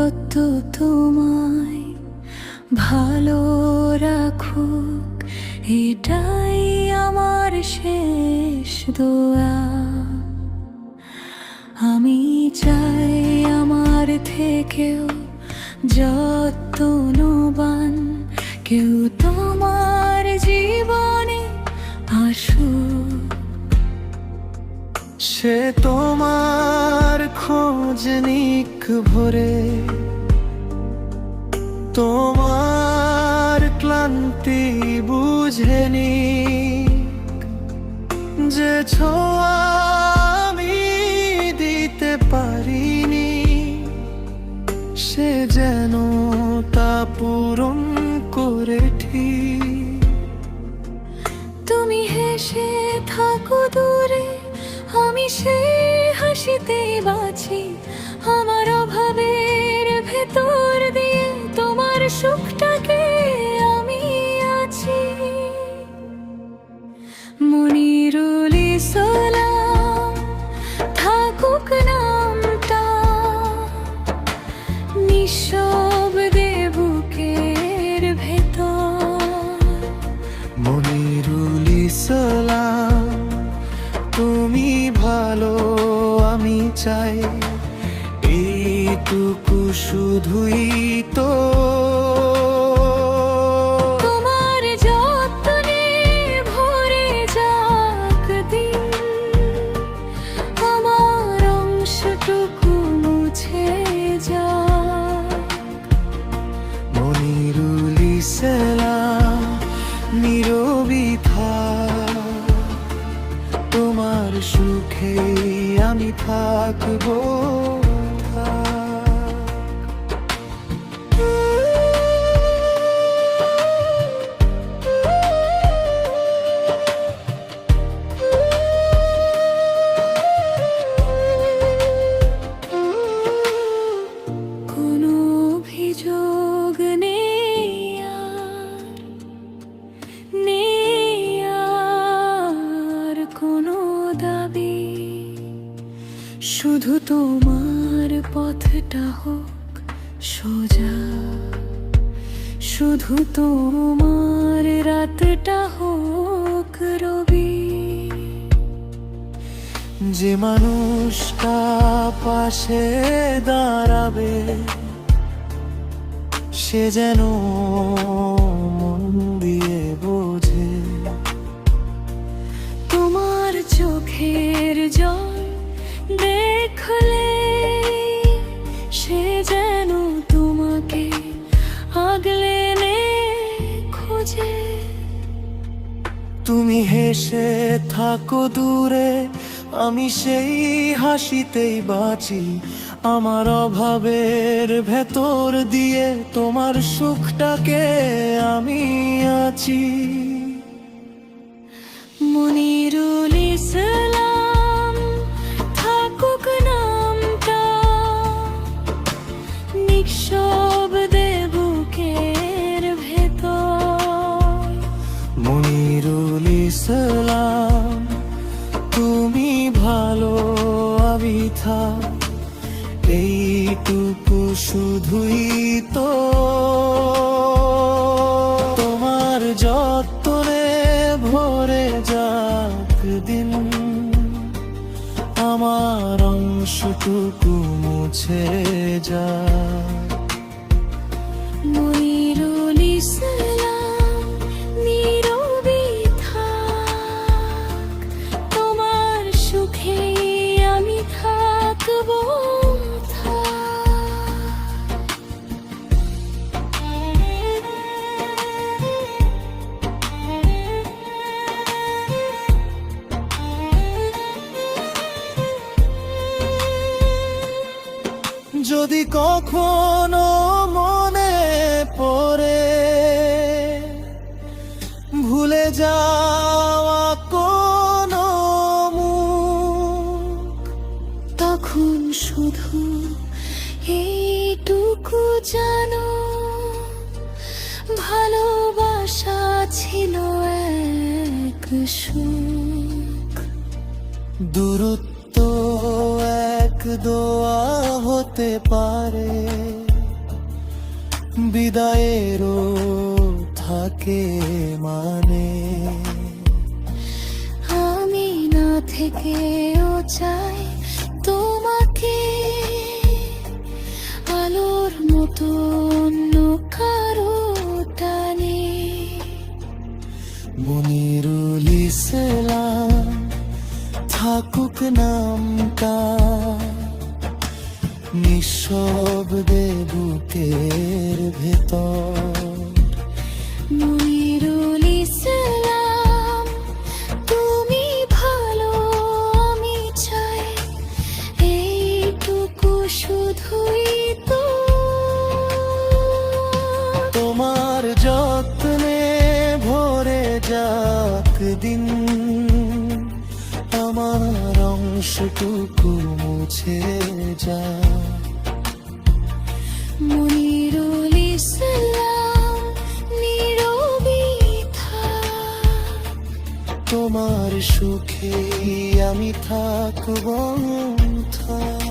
জগৎ তোমায় ভালো রাখুক, এটাই আমার শেষ দোয়া। আমি চাই আমার থেকেও যত্নবান কেউ তোমার জীবনে আসুক। সে তোমার খোঁজ নিক ভরে, তোমার ক্লান্তি বুঝে নিক। যে ছোঁয়া আমি দিতে পারিনি, সে যেন তা পূরণ করে ঠিক। তুমি হেসে থাকো দূরে, আমি সেই হাসিতেই বাঁচি। আমার অভাবের ভেতর দিয়ে তোমার সুখটাকে আমি আছি। মনিরুল ইসলাম থাকুক নামটা নিঃশব্দে বুকের ভেতর। মনিরুল ইসলাম তুমি ভালো আমি চাই, এইটুকু শুধুই তো। তোমার যত্নে ভরে যাক দিন, আমার অংশটুকু মুছে যাক। মনিরুল ইসলাম নীরবই থাক, তোমার সুখে আমি থাকবো। কোনো অভিযোগ নেই আর কোনো দাবি, শুধু তোমার পথটা হোক সোজা, শুধু তোমার রাতটা হোক রবি। যে মানুষটা পাশে দাঁড়াবে, সে যেন মন দিয়ে বোঝে। তোমার চোখের জল দেখলে সে যেন তোমাকে আগলে নে খোঁজে। তুমি হেসে থাকো দূরে, আমি সেই হাসিতেই বাঁচি। আমার অভাবের ভেতর দিয়ে তোমার সুখটাকে আমি আছি। মনিরুল ইসলাম থাকুক নামটা নিঃশব্দে বুকের ভেতর। মনিরুল ইসলাম তুমি ভালো আমি থাক, এইটুকু শুধুই তো। তোমার যত্নে ভরে যাক দিন, আমার অংশটুকু মুছে যাক। মনিরুল ইসলাম নীরবই থাক, তোমার সুখে আমি থাকবো। যদি কখনো মনে পড়ে ভুলে যাওয়া কোনো মুখ, তখন শুধু এইটুকু জানো, ভালোবাসা ছিল এক সুখ। দূরত্ব এক দোয়া হতে পারে। বিদায়েরও থাকে মানে। আমি না থেকেও চাই তোমাকে আলোর মতো অন্য কারো টানে। মনিরুল ইসলাম থাকুক নামটা নিঃশব্দে বুকের ভেতর। মনিরুল ইসলাম তুমি ভালো আমি চাই এইটুকু শুধুই তো। তোমার যত্নে ভরে যাক দিন, আমার অংশটুকু মুছে যা। মনিরুল ইসলাম নীরবই থাক, তোমার সুখে আমি থাকব থাক।